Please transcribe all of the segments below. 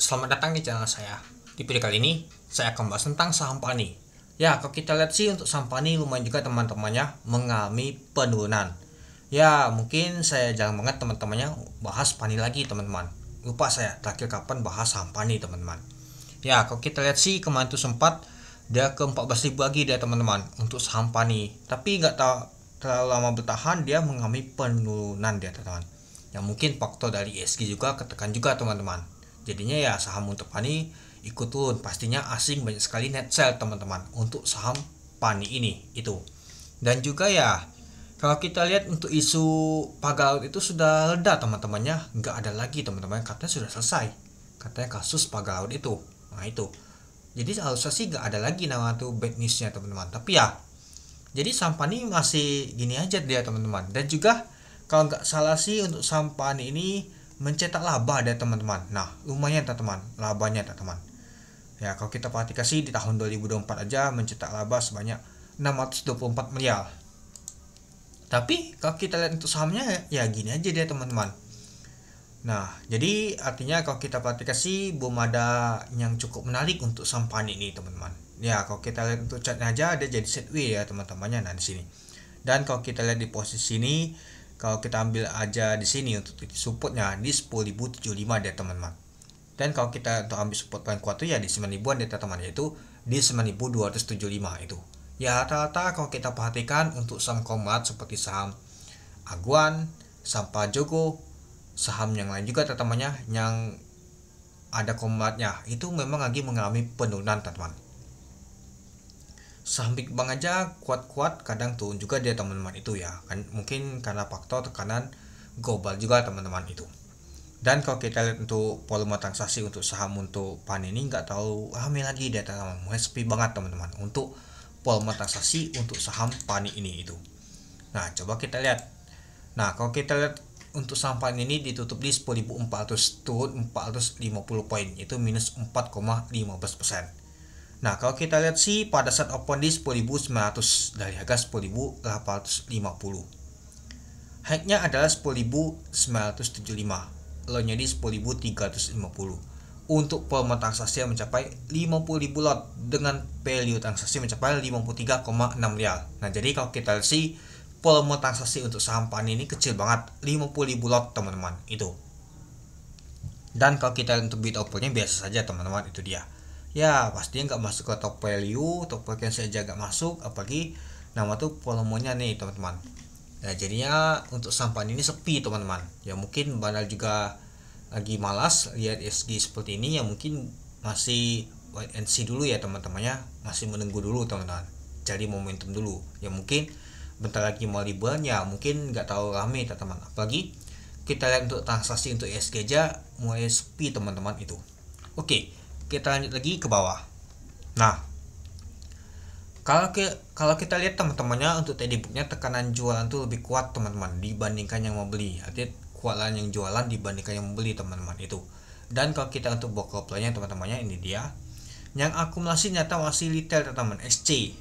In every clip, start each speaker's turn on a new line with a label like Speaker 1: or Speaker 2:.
Speaker 1: Selamat datang di channel saya. Di video kali ini, saya akan bahas tentang saham PANI. Ya, kalau kita lihat sih untuk saham PANI lumayan juga teman-temannya mengalami penurunan. Ya, mungkin saya jarang banget teman-temannya bahas PANI lagi teman-teman. Lupa saya terakhir kapan bahas saham PANI teman-teman. Ya, kalau kita lihat sih kemarin tuh sempat dia ke 14.000 lagi dia teman-teman untuk saham PANI. Tapi nggak tahu terlalu lama bertahan dia mengalami penurunan dia teman-teman. Yang mungkin faktor dari ESG juga ketekan juga teman-teman. Jadinya ya saham untuk PANI ikut turun. Pastinya asing banyak sekali net sell teman-teman untuk saham PANI ini itu. Dan juga ya kalau kita lihat untuk isu pagar laut itu sudah reda teman-temannya, nggak ada lagi teman-teman, katanya sudah selesai. Katanya kasus pagar laut itu. Nah itu. Jadi harusnya sih nggak ada lagi nama tuh bad newsnya teman-teman. Tapi ya jadi saham PANI masih gini aja dia teman-teman. Dan juga kalau nggak salah sih untuk saham PANI ini mencetak laba ada teman-teman. Nah lumayan teman-teman labanya teman-teman. Ya kalau kita perhatikan sih di tahun 2024 aja mencetak laba sebanyak 624 miliar. Tapi kalau kita lihat untuk sahamnya ya gini aja dia teman-teman. Nah jadi artinya kalau kita perhatikan sih belum ada yang cukup menarik untuk saham PANI ini teman-teman. Ya kalau kita lihat untuk chartnya aja ada jadi sideways ya teman-temannya. Nah di sini. Dan kalau kita lihat di posisi ini, kalau kita ambil aja di sini untuk titik supportnya di 10.075 dia teman-teman. Dan kalau kita untuk ambil support paling kuat tuh ya di 9.000-an dia teman-teman, yaitu di 9.275 itu. Ya rata-rata kalau kita perhatikan untuk saham komod seperti saham Aguan, saham Pajogo, saham yang lain juga teman-temannya yang ada komodnya itu memang lagi mengalami penurunan teman-teman. Saham Big Bang aja kuat-kuat kadang turun juga dia teman-teman itu ya kan, mungkin karena faktor tekanan global juga teman-teman itu. Dan kalau kita lihat untuk volume transaksi untuk saham untuk PANI ini nggak terlalu ramai lagi dia teman-teman, mulai sepi banget teman-teman untuk volume transaksi untuk saham PANI ini itu. Nah coba kita lihat. Nah kalau kita lihat untuk saham PANI ini ditutup di 10.400, turun 450 poin, itu minus 4,15%. Nah kalau kita lihat sih pada saat open di 10.900 dari harga 10.850, high-nya adalah 10.975, low-nya di 10.350. Untuk volume transaksi yang mencapai 50.000 lot dengan value transaksi mencapai 53,6 miliar. Nah jadi kalau kita lihat sih volume transaksi untuk saham PANI ini kecil banget, 50.000 lot teman-teman itu. Dan kalau kita untuk bid offernya biasa saja teman-teman, itu dia. Ya pastinya nggak masuk ke top value, top vacancy aja nggak masuk, apalagi nama tuh volumenya nih teman-teman. Ya jadinya untuk saham PANI ini sepi teman-teman. Ya mungkin bandar juga lagi malas lihat ESG seperti ini, ya mungkin masih wait and see dulu ya teman-temannya, masih menunggu dulu teman-teman, cari momentum dulu. Ya mungkin bentar lagi mau liburan ya mungkin nggak tahu rame teman-teman. Apalagi kita lihat untuk transaksi untuk ESG aja mulai sepi teman-teman itu. Oke, kita lanjut lagi ke bawah. Nah kalau kita lihat teman-temannya untuk trading booknya tekanan jualan tuh lebih kuat teman-teman dibandingkan yang mau beli. Artinya kuatlah yang jualan dibandingkan yang membeli teman-teman itu. Dan kalau kita untuk broker playnya teman-temannya ini dia yang akumulasi nyata masih retail teman-teman, XC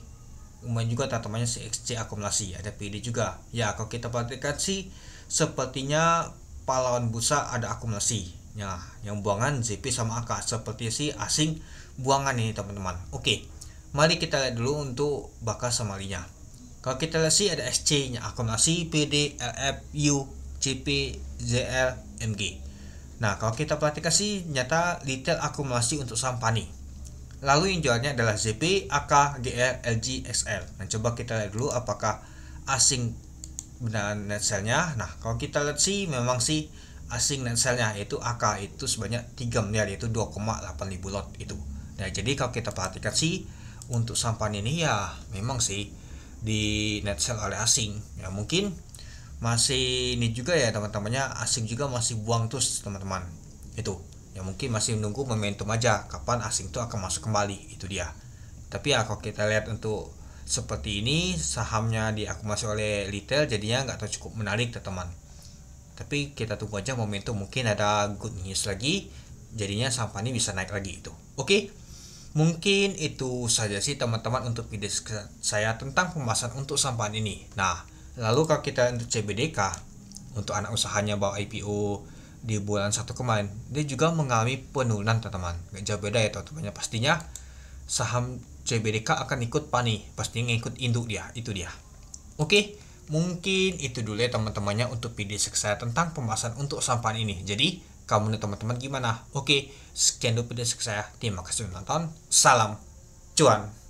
Speaker 1: lumayan juga teman-temannya si XC akumulasi, ada PD juga. Ya kalau kita perhatikan sih sepertinya pahlawan bursa ada akumulasi. Ya, yang buangan ZP sama AK seperti si asing buangan ini teman-teman. Oke, mari kita lihat dulu untuk bakal samarinya. Kalau kita lihat sih ada SC nya akumulasi PD, LF, U, CP, ZL, MG. Nah kalau kita perhatikan sih nyata retail akumulasi untuk saham PANI. Lalu yang jualnya adalah ZP, AK, GR, LG, XL. Nah coba kita lihat dulu apakah asing benar net sell-nya. Nah kalau kita lihat sih memang sih asing net sell-nya yaitu AK itu sebanyak 3 miliar, yaitu 2,8 ribu lot itu. Nah jadi kalau kita perhatikan sih untuk saham PANI ini ya memang sih di net sell oleh asing. Ya mungkin masih ini juga ya teman-temannya, asing juga masih buang terus teman-teman itu. Ya mungkin masih menunggu momentum aja kapan asing itu akan masuk kembali, itu dia. Tapi ya kalau kita lihat untuk seperti ini sahamnya diakumulasi oleh retail jadinya nggak tahu cukup menarik teman-teman. Tapi kita tunggu aja momentum, mungkin ada good news lagi jadinya saham PANI bisa naik lagi itu. Oke, mungkin itu saja sih teman-teman untuk video saya tentang pembahasan untuk saham PANI ini. Nah lalu kalau kita untuk CBDK untuk anak usahanya bawa IPO di bulan 1 kemarin dia juga mengalami penurunan teman-teman. Gak jauh beda ya teman-teman. Pastinya saham CBDK akan ikut panik, pastinya ngikut induk dia, itu dia. Oke, mungkin itu dulu ya teman-temannya untuk video saya tentang pembahasan untuk saham panik ini. Jadi kamu nih teman-teman gimana? Oke, sekian dulu video saya. Terima kasih sudah nonton. Salam cuan.